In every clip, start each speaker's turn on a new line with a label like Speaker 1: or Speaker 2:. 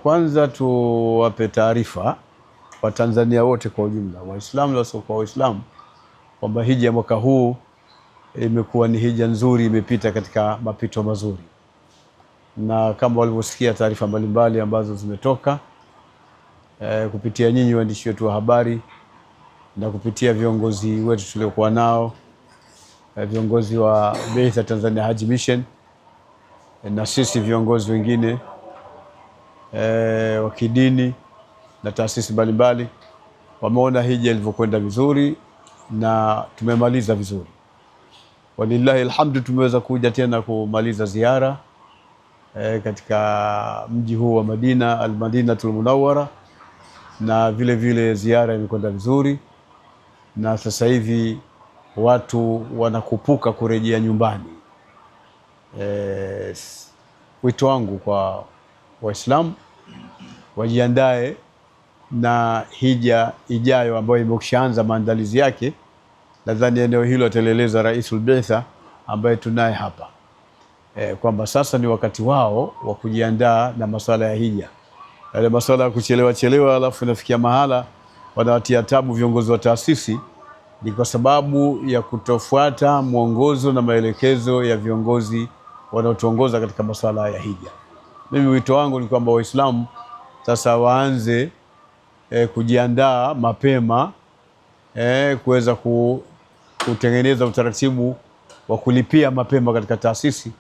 Speaker 1: Kwanza tuwape taarifa Watanzania wote kwa ujumla, Waislamu na wasiokuwa Waislamu, kwamba hija mwaka huu imekuwa ni hija nzuri, imepita katika mapito mazuri, na kama walivyosikia taarifa mbalimbali ambazo zimetoka kupitia nyinyi waandishi wetu wa habari na kupitia viongozi wetu tuliokuwa nao, viongozi wa Beitha Tanzania Hajj Mission na sisi viongozi wengine wa kidini na taasisi mbalimbali, wameona hija ilivyokwenda vizuri na tumemaliza vizuri. Walillahi alhamdu, tumeweza kuja tena kumaliza ziara katika mji huu wa Madina, al-Madinatul Munawwara, na vile vile ziara imekwenda vizuri, na sasa hivi watu wanakupuka kurejea nyumbani. Wito wangu kwa Waislamu wajiandae na hija ijayo ambayo imeshaanza maandalizi yake. Nadhani eneo hilo ataeleza Raisul Beitha ambaye tunaye hapa kwamba sasa ni wakati wao wa kujiandaa na masuala ya hija. Yale masuala ya kuchelewa alafu inafikia mahala wanawatia tabu viongozi wa taasisi, ni kwa sababu ya kutofuata mwongozo na maelekezo ya viongozi wanaotuongoza katika masuala ya hija. Mimi wito wangu ni kwamba Waislamu sasa waanze kujiandaa mapema kuweza kutengeneza utaratibu wa kulipia mapema katika taasisi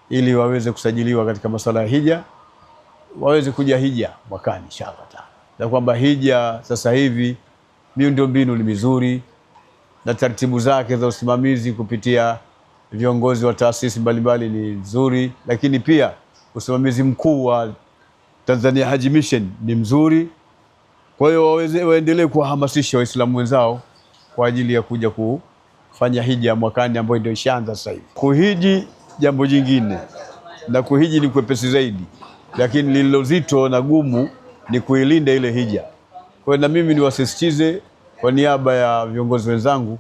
Speaker 1: ili waweze kusajiliwa katika masuala ya hija, waweze kuja hija mwakani inshallah. Na kwamba hija sasa hivi miundombinu ni mizuri na taratibu zake za usimamizi kupitia viongozi wa taasisi mbalimbali ni nzuri, lakini pia usimamizi mkuu wa Tanzania Hajj Mission ni mzuri. Kwa hiyo waendelee kuwahamasisha Waislamu wenzao kwa ajili ya kuja kufanya hija mwakani ambayo ndio ishaanza sasa hivi. Kuhiji jambo jingine, na kuhiji ni kwepesi zaidi, lakini lililozito na gumu ni kuilinda ile hija. Kwa hiyo na mimi niwasisitize kwa niaba ya viongozi wenzangu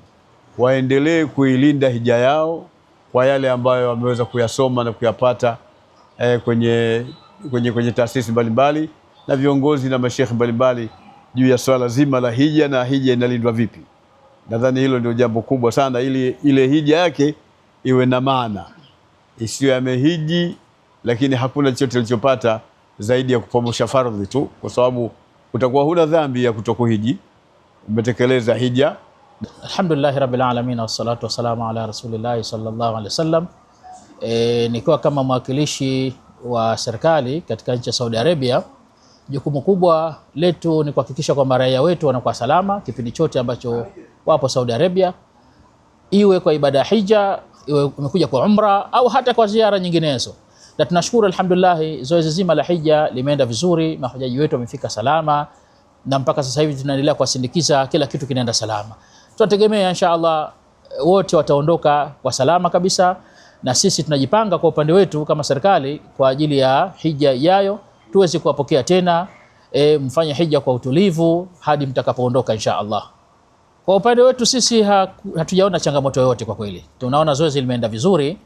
Speaker 1: waendelee kuilinda hija yao kwa yale ambayo wameweza kuyasoma na kuyapata kwenye taasisi mbalimbali na viongozi na mashekhi mbalimbali juu ya swala zima la hija na hija inalindwa vipi. Nadhani hilo ndio jambo kubwa sana, ili ile hija yake iwe na maana, isiyo amehiji lakini hakuna chochote alichopata zaidi ya kupomosha fardhi tu, kwa sababu utakuwa huna dhambi ya kutokuhiji, umetekeleza hija.
Speaker 2: Alhamdulillah rabbil alamin, wassalatu wassalamu ala rasulillah sallallahu alaihi wasallam. Nikiwa kama mwakilishi wa serikali katika nchi ya Saudi Arabia, jukumu kubwa letu ni kuhakikisha kwamba raia wetu wanakuwa salama kipindi chote ambacho wapo Saudi Arabia, iwe kwa ibada ya hija, iwe umekuja kwa umra au hata kwa ziara nyinginezo. Na tunashukuru alhamdulillah, zoezi zima la hija limeenda vizuri, mahujaji wetu wamefika salama, na mpaka sasa hivi tunaendelea kuwasindikiza, kila kitu kinaenda salama. Tunategemea inshallah wote wataondoka kwa salama kabisa, na sisi tunajipanga kwa upande wetu kama serikali kwa ajili ya hija ijayo tuweze kuwapokea tena, mfanye hija kwa utulivu hadi mtakapoondoka inshallah. Kwa upande wetu sisi hatujaona changamoto yoyote kwa kweli. Tunaona zoezi limeenda vizuri.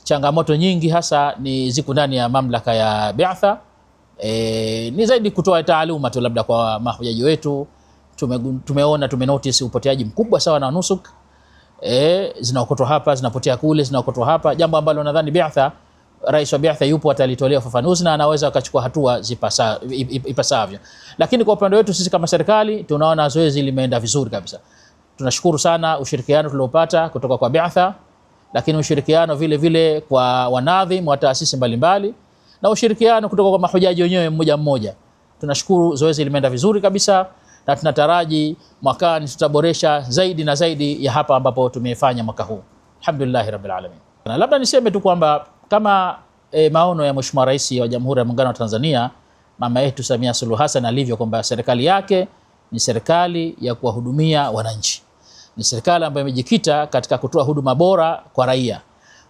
Speaker 2: Changamoto nyingi hasa ni ziko ndani ya mamlaka ya Beitha. Ni zaidi kutoa taaluma tu labda kwa mahujaji wetu. Tumenotice upoteaji mkubwa sawa na nusuk. Zinaokotwa hapa, zinapotea kule, zinaokotwa hapa. Jambo ambalo nadhani Beitha, rais wa Beitha yupo, atalitolea ufafanuzi na anaweza akachukua hatua ipasavyo. Lakini kwa upande wetu sisi kama serikali tunaona zoezi limeenda vizuri kabisa. Tunashukuru sana ushirikiano tuliopata kutoka kwa Beitha, lakini ushirikiano vile vile kwa wanadhim wa taasisi mbalimbali na ushirikiano kutoka kwa mahujaji wenyewe mmoja mmoja. Tunashukuru zoezi limeenda vizuri kabisa, na tunataraji mwakani tutaboresha zaidi na zaidi ya hapa ambapo tumefanya mwaka huu. Alhamdulillah rabbil alamin. Na labda niseme tu kwamba kama maono ya Mheshimiwa Rais wa Jamhuri ya Muungano wa Tanzania mama yetu Samia Suluhu Hassan alivyo, kwamba serikali yake ni serikali ya kuwahudumia wananchi, ni serikali ambayo imejikita katika kutoa huduma bora kwa raia.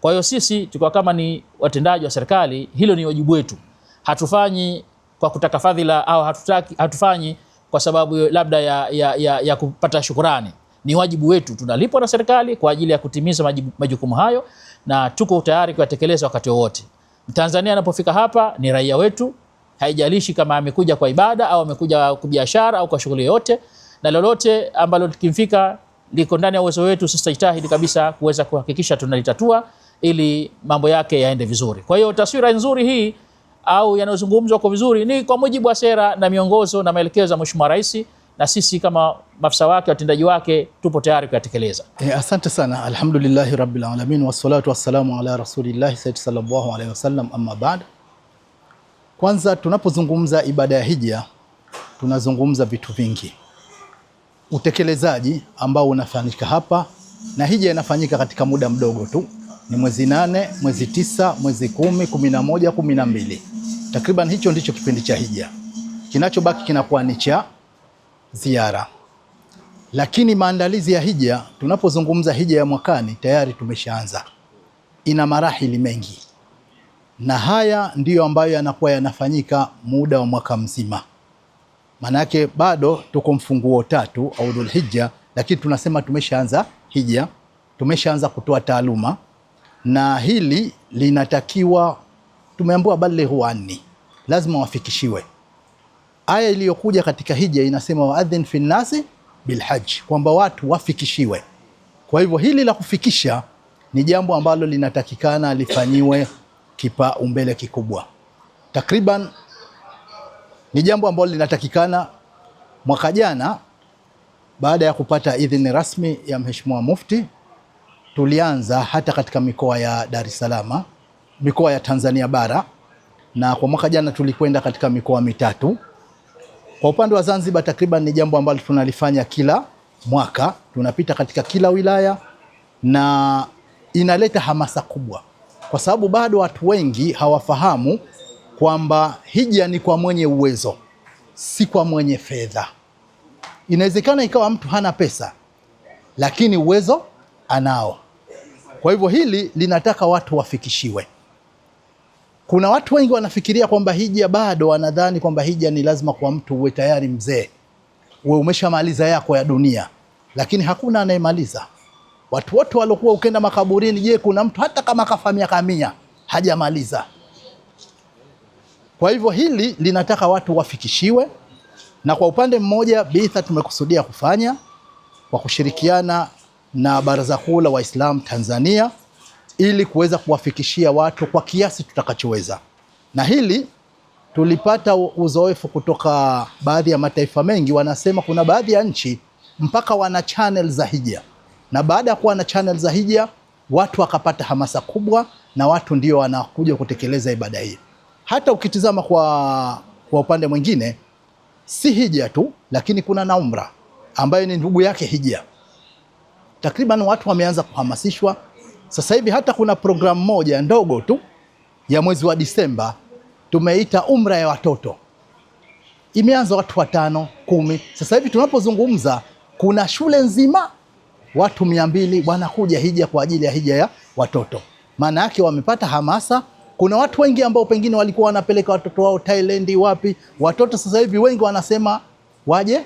Speaker 2: Kwa hiyo sisi tukiwa kama ni watendaji wa serikali, hilo ni wajibu wetu. Hatufanyi kwa kutaka fadhila au hatufanyi kwa sababu labda ya kupata shukrani. Ni wajibu wetu, tunalipwa na serikali kwa ajili ya kutimiza majukumu hayo, na tuko tayari kuyatekeleza wakati wowote. Mtanzania anapofika hapa ni raia wetu, haijalishi kama amekuja kwa ibada au amekuja kwa biashara au kwa shughuli yote, na lolote ambalo likimfika liko ndani ya uwezo wetu, sisi tutajitahidi kabisa kuweza kuhakikisha tunalitatua ili mambo yake yaende vizuri. Kwa hiyo taswira nzuri hii au yanayozungumzwa kwa vizuri ni kwa mujibu wa sera na miongozo na maelekezo ya Mheshimiwa Rais, na sisi kama maafisa wake, watendaji wake, tupo tayari kuyatekeleza.
Speaker 3: Asante sana. Alhamdulillahi rabbil alamin wassalatu wassalamu ala rasulillahi sallallahu alaihi wasallam, amma baad. Kwanza, tunapozungumza ibada ya hija tunazungumza vitu vingi. Utekelezaji ambao unafanyika hapa, na hija inafanyika katika muda mdogo tu, ni mwezi 8, mwezi 9, mwezi 10, 11, 12. Takriban hicho ndicho kipindi cha hija. Kinachobaki kinakuwa ni cha ziara. Lakini maandalizi ya hija, tunapozungumza hija ya mwakani, tayari tumeshaanza. Ina marahili mengi, na haya ndiyo ambayo yanakuwa yanafanyika muda wa mwaka mzima. Manake bado tuko mfunguo 3 au Dhulhijja, lakini tunasema tumeshaanza hija, tumeshaanza kutoa taaluma, na hili linatakiwa, tumeambiwa balighu anni, lazima wafikishiwe. Aya iliyokuja katika hija inasema waadhin fi nasi bilhajj, kwamba watu wafikishiwe. Kwa hivyo hili la kufikisha ni jambo ambalo linatakikana lifanyiwe kipaumbele kikubwa. Takriban ni jambo ambalo linatakikana. Mwaka jana baada ya kupata idhini rasmi ya Mheshimiwa Mufti, tulianza hata katika mikoa ya Dar es Salaam, mikoa ya Tanzania bara, na kwa mwaka jana tulikwenda katika mikoa 3. Kwa upande wa Zanzibar, takriban ni jambo ambalo tunalifanya kila mwaka, tunapita katika kila wilaya, na inaleta hamasa kubwa, kwa sababu bado watu wengi hawafahamu kwamba hija ni kwa mwenye uwezo, si kwa mwenye fedha. Inawezekana ikawa mtu hana pesa, lakini uwezo anao. Kwa hivyo hili linataka watu wafikishiwe. Kuna watu wengi wanafikiria kwamba hija, bado wanadhani kwamba hija ni lazima kwa mtu uwe tayari mzee, uwe umeshamaliza yako ya dunia, lakini hakuna anayemaliza. Watu wote waliokuwa ukenda makaburini, je, kuna mtu hata kama kafa miaka 100 hajamaliza? Kwa hivyo hili linataka watu wafikishiwe, na kwa upande mmoja Biitha tumekusudia kufanya kwa kushirikiana na Baraza Kuu la Waislamu Tanzania ili kuweza kuwafikishia watu kwa kiasi tutakachoweza. Na hili tulipata uzoefu kutoka baadhi ya mataifa mengi. Wanasema kuna baadhi ya nchi mpaka wana channel za hija, na baada ya kuwa na channel za hija watu wakapata hamasa kubwa, na watu ndio wanakuja kutekeleza ibada hii. Hata ukitizama kwa upande mwingine, si hija tu, lakini kuna na umra ambayo ni ndugu yake hija. Takriban watu wameanza kuhamasishwa. Sasa hivi hata kuna programu moja ndogo tu ya mwezi wa Disemba tumeita umra ya watoto. Imeanza watu 5, 10. Sasa hivi tunapozungumza kuna shule nzima watu 200 wanakuja hija kwa ajili ya hija ya watoto. Maana yake wamepata hamasa. Kuna watu wengi ambao pengine walikuwa wanapeleka watoto wao Thailand, wapi, watoto sasa hivi wengi wanasema waje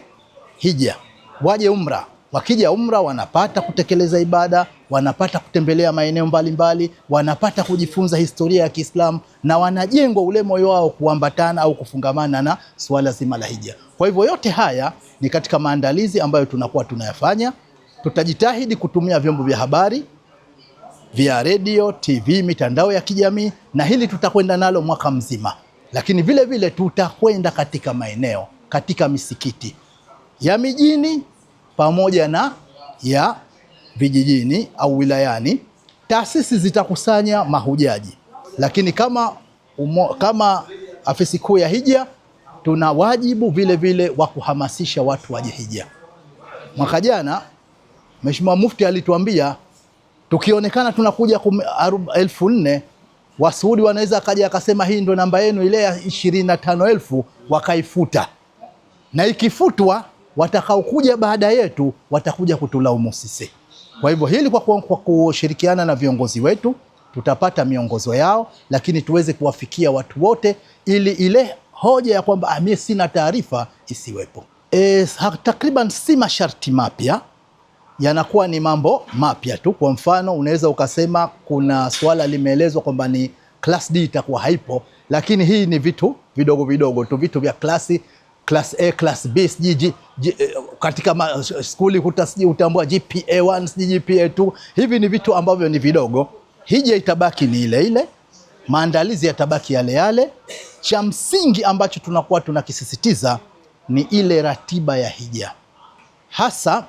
Speaker 3: hija, waje umra. Wakija umra wanapata kutekeleza ibada, wanapata kutembelea maeneo mbalimbali, wanapata kujifunza historia ya Kiislamu, na wanajengwa ule moyo wao kuambatana au kufungamana na swala zima la hija. Kwa hivyo yote haya ni katika maandalizi ambayo tunakuwa tunayafanya. Tutajitahidi kutumia vyombo vya habari via radio, TV, mitandao ya kijamii, na hili tutakwenda nalo mwaka mzima. Lakini vile vile tutakwenda katika maeneo, katika misikiti ya mijini pamoja na ya vijijini au wilayani. Taasisi zitakusanya mahujaji, lakini kama afisi kuu ya hija tuna wajibu vile vile wa kuhamasisha watu waje hija. Mwaka jana Mheshimiwa Mufti alituambia tukionekana tunakuja 4,000, Wasuudi wanaweza kaja akasema hii ndo namba yenu, ile ya 25,000 wakaifuta, na ikifutwa watakaokuja baada yetu watakuja kutulaumu sisi. Kwa hivyo hili kwa kushirikiana na viongozi wetu tutapata miongozo yao, lakini tuweze kuwafikia watu wote ili ile hoja ya kwamba mimi sina taarifa isiwepo. Takriban si masharti mapya, yanakuwa ni mambo mapya tu. Kwa mfano unaweza ukasema kuna swala limeelezwa kwamba ni class D itakuwa haipo, lakini hii ni vitu vidogo vidogo tu, vitu vya class A, class B, katika skuli utambua GPA 1, GPA 2. Hivi ni vitu ambavyo ni vidogo. Hija itabaki ni ile ile, maandalizi yatabaki yale yale. Cha msingi ambacho tunakuwa tunakisisitiza ni ile ratiba ya hija. Hasa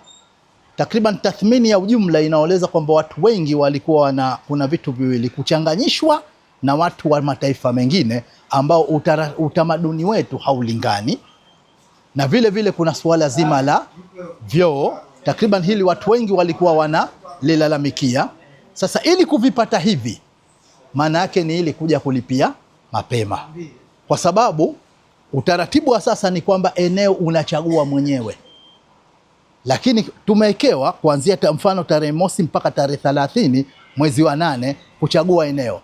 Speaker 3: takriban tathmini ya ujumla inaeleza kwamba watu wengi walikuwa kuna vitu viwili: kuchanganyishwa na watu wa mataifa mengine ambao utamaduni wetu haulingani, na vile vile kuna suala zima la vyoo. Takriban hili watu wengi walikuwa wanalilalamikia. Sasa ili kuvipata hivi, maana yake ni ili kuja kulipia mapema, kwa sababu utaratibu wa sasa ni kwamba eneo unachagua mwenyewe, lakini tumewekewa kuanzia mfano tarehe 1 mpaka tarehe 30 mwezi wa 8 kuchagua eneo.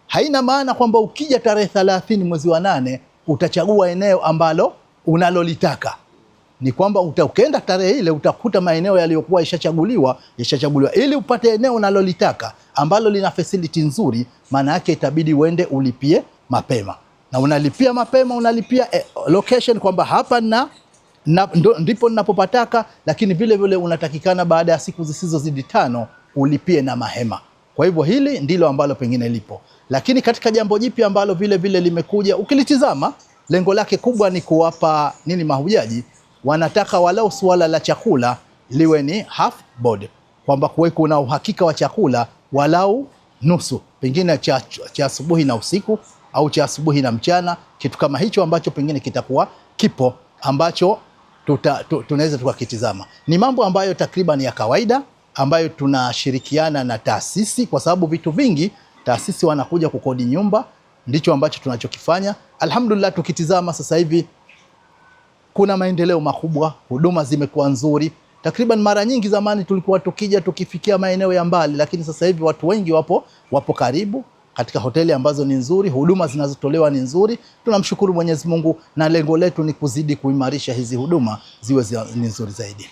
Speaker 3: Haina maana kwamba ukija tarehe 30 mwezi wa 8 utachagua eneo ambalo unalolitaka. Ni kwamba ukenda tarehe ile utakuta maeneo yaliyokuwa yashachaguliwa. Ili upate eneo unalolitaka ambalo lina facility nzuri, maana yake itabidi uende ulipie mapema. Na unalipia mapema, unalipia location kwamba hapa ndipo ninapopataka, lakini vile vile unatakikana baada ya siku zisizozidi 5 ulipie na mahema. Kwa hivyo hili ndilo ambalo pengine lipo. Lakini katika jambo jipya ambalo vile vile limekuja, ukilitizama lengo lake kubwa ni kuwapa mahujaji, wanataka walau suala la chakula liwe ni half board, kwamba kuweko na uhakika wa chakula walau nusu, pengine cha asubuhi na usiku au cha asubuhi na mchana, kitu kama hicho ambacho pengine kitakuwa kipo ambacho tunaweza tukakitizama. Ni mambo ambayo takriban ya kawaida ambayo tunashirikiana na taasisi, kwa sababu vitu vingi taasisi wanakuja kukodi nyumba, ndicho ambacho tunachokifanya. Alhamdulillah, tukitizama sasa hivi kuna maendeleo makubwa, huduma zimekuwa nzuri. Takriban mara nyingi zamani tulikuwa tukifikia maeneo ya mbali, lakini sasa hivi watu wengi wapo karibu katika hoteli ambazo ni nzuri, huduma zinazotolewa ni nzuri. Tunamshukuru Mwenyezi Mungu, na lengo letu ni kuzidi kuimarisha hizi huduma ziwe ni nzuri zaidi.